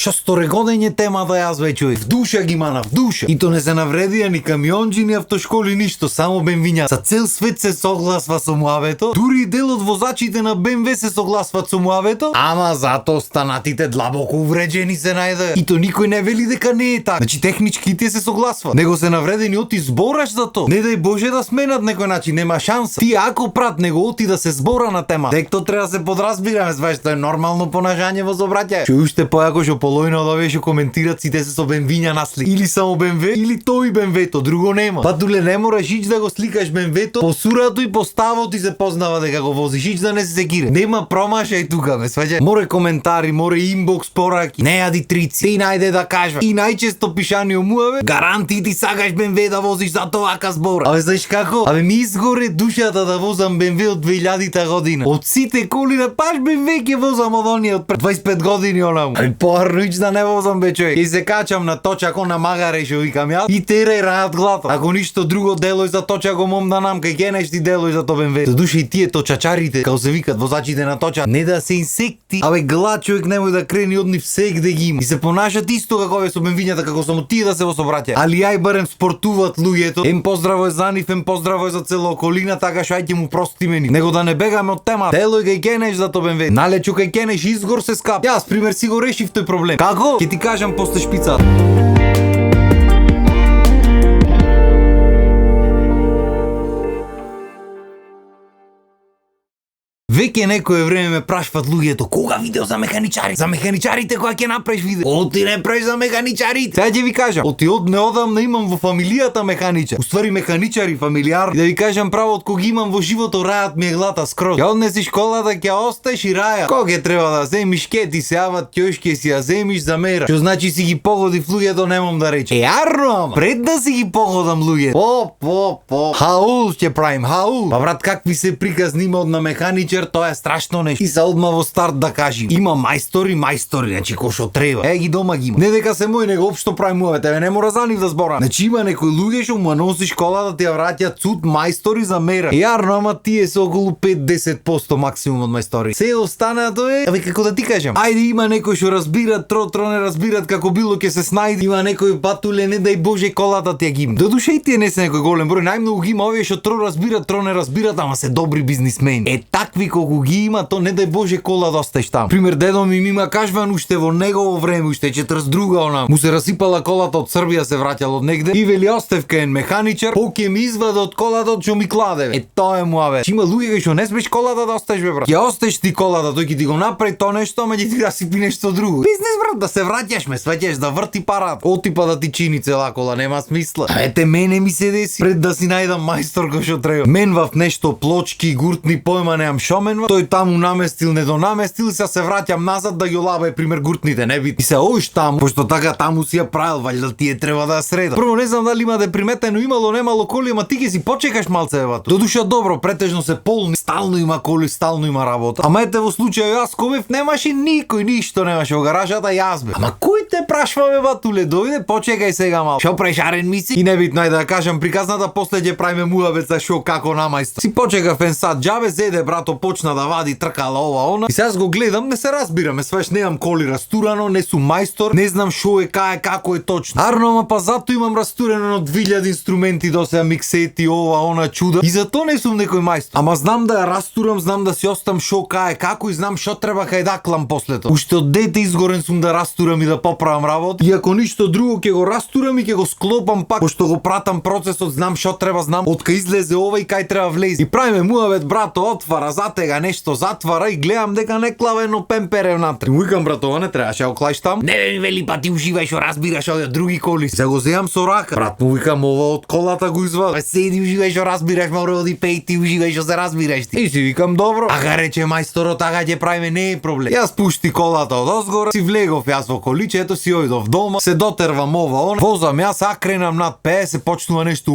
6 години темата јас бе човек. В душа ги мана, в душа. И то не се навредија ни камионџи, ни автошколи, ништо, само БМВ. За цел свет се согласва со муавето. Дури и дел од возачите на БМВ се согласват со муавето. Ама зато останатите длабоко увреđени се најде. И то никој не вели дека не е така. Значи технички тие се согласват. Него се навредени оти збораш за то. Не дај Боже да сменат некој начин, нема шанса. Ти ако прат него оти да се збора на тема. Дек треба да се подразбираме, знаеш, тоа е нормално понажање во собраќај. Што уште појако што половина од овие што коментират сите се со БМВ на слик. Или само БМВ, или тој БМВ-то, друго нема. Патуле не мораш ич да го сликаш БМВ-то, по сурато и по ставот ти се познава дека го возиш, ич да не се секире. Нема промашај тука, ме сваќа. Море коментари, море инбокс пораки. Не јади трици. Ти најде да кажа. И најчесто пишани омуаве, гаранти ти сакаш БМВ да возиш за тоа вака збора. Абе знаеш како? Абе ми изгоре душата да возам БМВ од 2000-та година. Од сите коли на паш БМВ ќе возам од оние од пред 25 години онаму. Али поарно ич да не возам бе човек. И се качам на точако на магаре што викам ја и тере раат глата. Ако ништо друго делој за точако мом да нам кај кенеш ти делој за то БМВ. За душа и тие точачарите, како се викат возачите на точа, не да се инсекти. Абе глад човек немој да крени од нив сек да ги има. И се понашат исто како овие со БМВ-њата, како само тие да се во собраќај. Али ај барем спортуват луѓето. Ем поздраво е за нив, ем поздраво е за цела околина, така што ајде му простиме ни. Него да не бегаме од тема. Делој кај кенеш за то БМВ. Налечу кај кенеш изгор се скап. Јас пример си го решив тој проблем. Како? Ќе ти кажам после шпицата. Веќе некое време ме прашват луѓето кога видео за механичари. За механичарите кога ќе направиш видео. Оти не правиш за механичарите. Сега ќе ви кажам, оти од неодамна имам во фамилијата механичар. Уствари механичари фамилиар. И да ви кажам право, од кога имам во живото рајат ми е глата скроз. Ќе однеси школата, ќе остеш и раја. Кога ќе треба да земиш, ке ти се јават ќојшке си ја земиш за мера. Што значи си ги погодив луѓето, немам да речем. Арно ама. Пред да си ги погодам луѓето. Хаул ќе правим, хаул. Па брат, какви се приказни има од на механичар, тоа е страшно нешто. И се одма во старт да кажи. Има мајстори, значи кој што треба. Ги дома ги има. Не дека се мој, него општо прави муаве, тебе не мора за нив да зборам. Значи има некои луѓе што му носи школа да ти ја враќаат цуд мајстори за мера. Јарно, ама тие се околу 5-10% максимум од мајстори. Се останато е, абе како да ти кажам. Ајде има некои што разбират, тро не разбират, како било ќе се снајде. Има некои патуле, не дај Боже колата ти ја ги има. Додуше и тие не се некој голем број, најмногу ги има овие што тро разбират, тро не разбират, ама се добри бизнисмени. Такви колку ги има, то не дај Боже кола да остеш таму. Пример, дедо ми има кажван уште во негово време, уште 42 она. Му се расипала колата од Србија, се враќал од негде и вели остев кај механичар, поќе ми изваде од колата што ми кладе. Тоа е муаве. Има луѓе што не смеш колата да остеш бе брат. Ќе остеш ти колата, тој ќе ти го направи тоа нешто, ама ќе ти расипи нешто друго. Бизнес брат, да се враќаш ме, свеќаш да врти парат. Отипа да ти чини цела кола, нема смисла. Ете мене ми се деси пред да си најдам мајстор кој што треба. Менвав нешто плочки, гуртни, појма немам шо менва. Тој таму наместил, не донаместил, се враќам назад да ги лабај пример гуртните, не бит. И се оиш таму, пошто така таму си ја правил, ваljda тие треба да ја среда. Прво не знам дали има да е приметено, имало немало коли, ама ти ќе си почекаш малце евато. Додуша добро, претежно се полни, стално има коли, стално има работа. Ама ете во случај јас ковев немаше никој, ништо немаше во гаражата, јас бе. Ама кој те прашва бе батуле, дојде, почекај сега мал. Шо правиш арен миси? И не битно, ајде да кажам приказната, после ќе правиме муавец за шо како намајстор. Си почекав ен сат џабе, зеде брато почна да вади, тркала ова она. И сега го гледам, не се разбираме, свеш немам коли растурано, не сум мајстор, не знам шо е, кај е, како е точно. Арно, ама па зато имам растурено на 2000 инструменти до сега миксети, ова, она чуда. И зато не сум некој мајстор. Ама знам да ја растурам, знам да си остам шо, кај е, како и знам шо треба кај да клам после тоа. Уште од дете изгорен сум да растурам и да поправам работа. И ако ништо друго ќе го растурам и ќе го склопам пак, пошто го пратам процесот, знам шо треба, знам откај излезе ова и кај треба влезе. И правиме муавет брато, отвара, затега нешто, затвара и гледам дека не клава едно пемпере внатре. Му викам брато, ова не требаше да го клаиш таму. Не ми вели па ти уживај шо разбираш од други коли. Се го земам со рака. Брат му викам ова од колата го извади. Седи уживај шо разбираш, мора оди пеј ти уживај шо се разбираш ти. И си викам добро. Ага рече мајсторот, ага ќе правиме, не е проблем. Јас пушти колата од озгора, си влегов јас во количето, ето си ојдов дома, се дотервам ова он, возам јас, кренам над 50, почнува нешто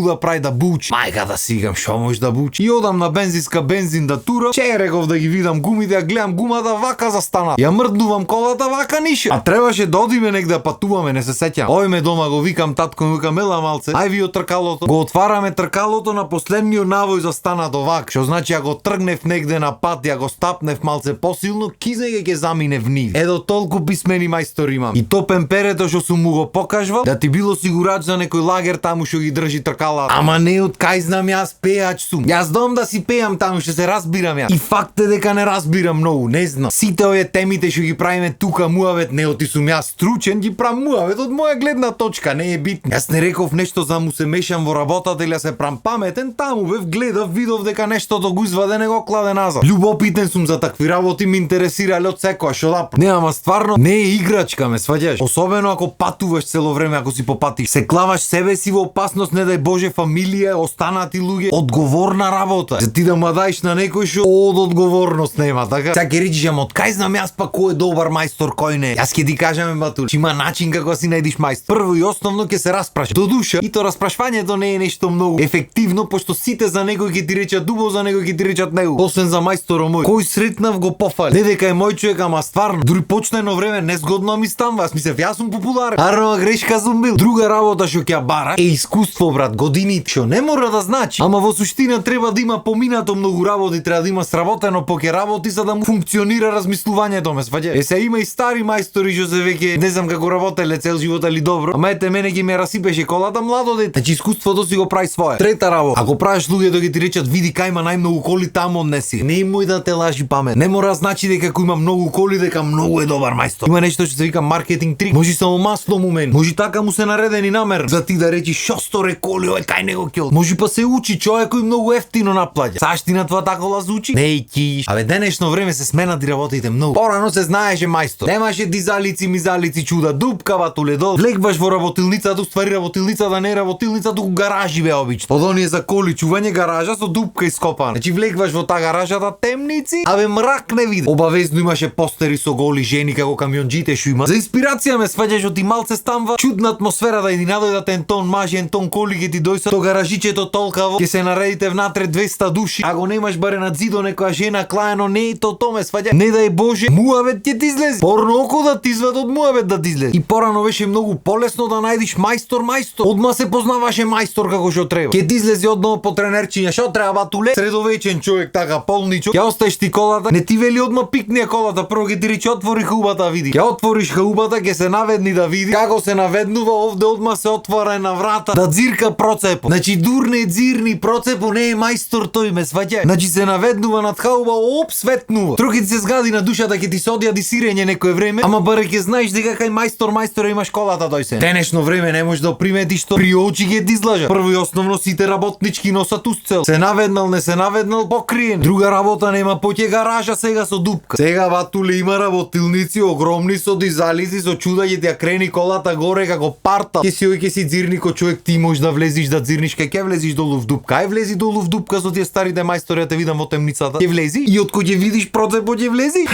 да прави да бучи. Мајка да си игам, шо може да бучи? И одам на бензинска бензин да тура, реков да ги видам гумите, ја гледам гумата вака застана. Ја мрднувам колата вака нише. А требаше да одиме негде да патуваме, не се сеќам. Ојме дома го викам татко, ми викам ела малце, ај ви од тркалото. Го отвараме тркалото на последниот навој застана до вак, што значи ако тргнев негде на пат, ја го стапнев малце посилно, кизнеге ќе замине в нив. Едо толку писмени мајстори имам. И то пемперето што сум му го покажвал, да ти било сигурач за некој лагер таму што ги држи тркалата. Ама не од кај знам јас пеач сум. Јас дом да си пеам таму, што се разбирам јас. И факт е дека не разбирам многу, не знам. Сите овие темите што ги правиме тука муавет, не оти сум јас стручен, ги правам муавет од моја гледна точка, не е битно. Јас не реков нешто за му се мешам во работата или се прам паметен, таму бев гледав, видов дека нештото го изваде, не го кладе назад. Љубопитен сум за такви работи, ме интересирале од секоја што да. Не, ама стварно не е играчка, ме сваѓаш. Особено ако патуваш цело време, ако си попатиш, се клаваш себе си во опасност, не дај Боже фамилија, останати луѓе, одговорна работа. За ти да ма даиш на некој што од одговорност нема, така? Сега ќе речиш, ама од кај знам јас па кој е добар мајстор, кој не е? Јас ќе ти кажам, батул, че има начин како си најдиш мајстор. Прво и основно ќе се распрашаш. До душа, и то распрашвањето не е нешто многу ефективно, пошто сите за некој ќе ти речат дубо, за некој ќе ти речат неу. Освен за мајсторо мој, кој сретнав го пофали. Не дека е мој човек, ама стварно, дури почна едно време незгодно ми станува. Јас мислев, јас сум популарен. Арнова грешка сум бил. Друга работа што ќе бара е искуство, брат, години, што не мора да значи. Ама во суштина треба да има поминато многу работи, треба да има сработено поке работи за да му функционира размислувањето, ме сваѓа. Се има и стари мајстори што се веќе не знам како работеле цел живот али добро. Ама ете мене ги ме расипеше колата младо дете. Значи искуството си го прави свое. Трета работа. Ако правиш луѓе да ги ти речат види кај има најмногу коли таму однеси. Немој да те лажи памет. Не мора значи дека ако има многу коли дека многу е добар мајстор. Има нешто што се вика маркетинг трик. Може само масло му мени. Може така му се наредени намер за ти да речи шо сторе коли ој кај него ќел. Може па се учи човек кој многу ефтино наплаќа. Саштина тоа такола звучи? Не и киш. Абе денешно време се сменати работите многу. Порано се знаеше мајстор. Немаше дизалици, мизалици, чуда, дупка, батуле дол. Влегваш во работилницата, уствари работилницата не е работилница, туку гаражи бе обично. Од оние за коли, чување гаража со дупка ископана. Значи влегваш во таа гаражата темници, абе мрак не види. Обавезно имаше постери со голи жени како камионџите што има. За инспирација ме сваѓаш од ти малце станва чудна атмосфера да и најдат ентон мажи, ентон коли ќе ти дојса то гаражичето толкаво, ќе се наредите внатре 200 души. Ако немаш баре на зидо некоја жена клаено, не и то ме сваѓа. Не дај Боже, муавет ќе ти излезе. Порно да ти извад од муавет да ти излезе. И порано беше многу полесно да најдиш мајстор. Одма се познаваше мајстор како што треба. Ќе ти излезе одново по тренерчиња, што треба батуле? Средовечен човек така полничок. Ќе оставиш ти колата, не ти вели одма пикни колата, прво ќе ти рече отвори хаубата види. Ќе отвориш хаубата, ќе се наведни да види како се наведнува, овде одма се отвора една врата да дзирка процепо. Значи дурне дзирни процепо не е мајстор тој, ме сваќа. Значи се наведнува над хауба, оп светнува. Троки ти се згади на душата, ќе ти се одјади сирење некое време, ама баре ќе знаеш дека кај мајстор имаш колата тој се. Денешно време не можеш да приметиш што при очи ќе ти излажа. Прво и основно сите работнички носат усцел. Се наведнал, не се наведнал, покриен. Друга работа нема, поќе гаража сега со дупка. Сега батуле има работилници огромни со дизалици, со чуда ќе ти ја крени колата горе како парта. Ќе си дзирни ко човек, ти можеш да влезиш да дзирниш, ќе влезиш долу в дупка. Ај влези долу в дупка со тие старите мајстори, те видам во темницата. Ќе влези и од кој ќе видиш процепо ќе влези.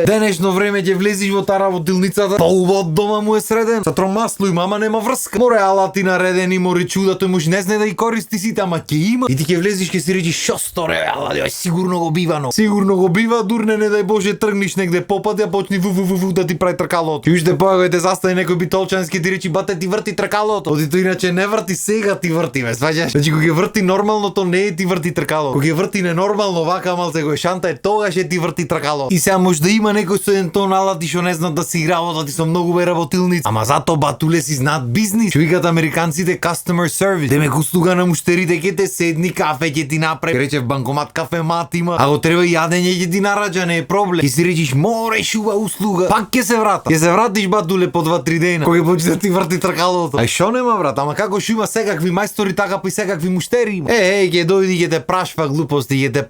Денешно време ќе влезиш во таа работилницата. Полува од дома му е среден. Сатро масло има, ама нема врска. Море алати наредени, море чуда, тој може не знае да ги користи сите, ама ќе има. И ти ќе влезиш, ќе си речиш шо сторе, алади, сигурно го бива, но. Сигурно го бива, дурне не дај Боже тргниш негде попад, ја почни ву да ти прави тркалото. Уште поаго те застане некој битолчански ти речи бате ти врти тркалото. Оди тој иначе не врти, сега ти врти, ме сваѓаш. Значи кога ќе врти нормално, то не е ти врти тркалото. Кога ќе врти ненормално, вака малце го шанта, тогаш е ти врти тркалото. И сега може да има некој со ентон алати што не знаат да си работат и со многу бе работилници. Ама затоа батуле си знаат бизнис. Што викаат американците customer service. Демек услуга на муштерите ќе те седни, кафе ќе ти направи. Рече в банкомат кафе мат има. Ако треба јадење ќе ти нараѓа, не е проблем. И си речиш море шуба услуга. Пак ќе се врата. Ќе се вратиш батуле по 2-3 дена. Кога почне да ти врти тркалото. Ај шо нема брат, ама како што има секакви мајстори, така па и секакви муштери има. Ќе дојди ќе те прашва глупости, ќе те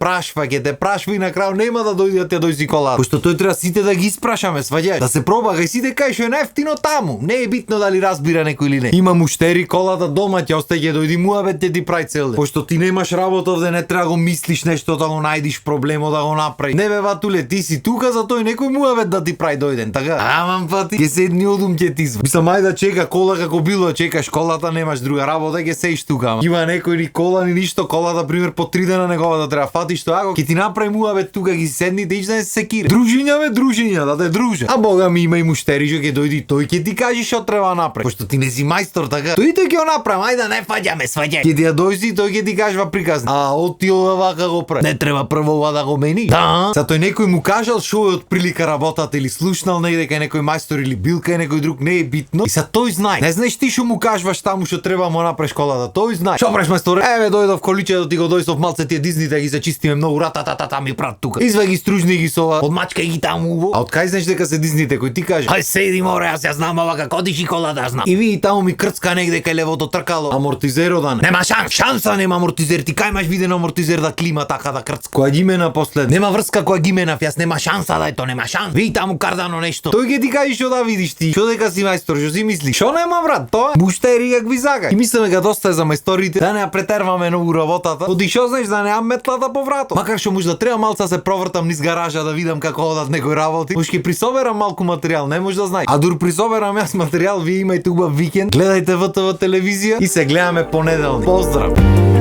прашва и на крај нема да дојде да те дојси колата. Пошто тој треба сите да ги испрашаме, сваѓај. Да се проба кај сите кај што е најефтино таму. Не е битно дали разбира некој или не. Има муштери, колата дома ќе остае, ќе дојди муабет ќе ти прави цел ден. Пошто ти немаш работа овде, не треба го мислиш нешто да го најдиш проблемо да го направи. Не бе батуле, ти си тука за тој некој муабет да ти прави дојден, така? Аман па свати, ќе седни одум ќе ти зве. Мислам ајде да чека кола како било, чекаш колата, немаш друга работа, ќе сеиш тука. Има некој ни кола ни ништо, колата пример по 3 дена неговата треба фатиш тоа, ќе ти направи муабет тука ги седните и да се секире. Дружиња бе, дружиња, да те друже. А бога ми има и муштери што ќе дојди, тој ќе ти каже што треба направи. Пошто ти не си мајстор така. Тој ќе го направи, ајде не фаќаме сваѓај. Ќе ти ја дојди, тој ќе ти кажува приказна. А оти ова вака го прави. Не треба прво ова да го мени. Да. Са тој некој му кажал што е од прилика работата или слушнал негде кај некој мајстор или бил кај некој друг, не е битно. И са тој знае. Не знаеш ти што му кажуваш таму што треба му направиш колата, тој знае. Што правиш мајсторе? Еве дојдов количе да ти го дојсов малце тие дизните да ги зачистиме многу рататата ми прат тука. Извај ги стружни ги со одмачкај ги таму убаво. А од кај знаеш дека се дизните кој ти каже? Хај седи море, јас ја знам ова како диши кола да знам. И ви таму ми крцка негде кај левото тркало. Амортизерот да не. Нема шанса нема амортизер. Ти кај имаш виден амортизер да клима така да крцка. Која ги мена после? Нема врска која ги менав, јас нема шанса да ето, нема шанс. Ви таму кардано нешто. Тој ќе ти каже што да видиш ти. Што дека си мајстор, што си мислиш? Што нема брат, тоа? Муштери какви сакаш. И мислиме дека доста е за мајсторите, да не ја претерваме многу работата. Оди што знаеш да неам метлата по врато. Макар што можда треба малку да се провртам низ гаража да видам како одат некои работи. Може ќе присоберам малку материјал, не може да знаеш. А дур присоберам јас материјал, вие имајте убав викенд. Гледајте ВТВ телевизија и се гледаме понеделник. Поздрав.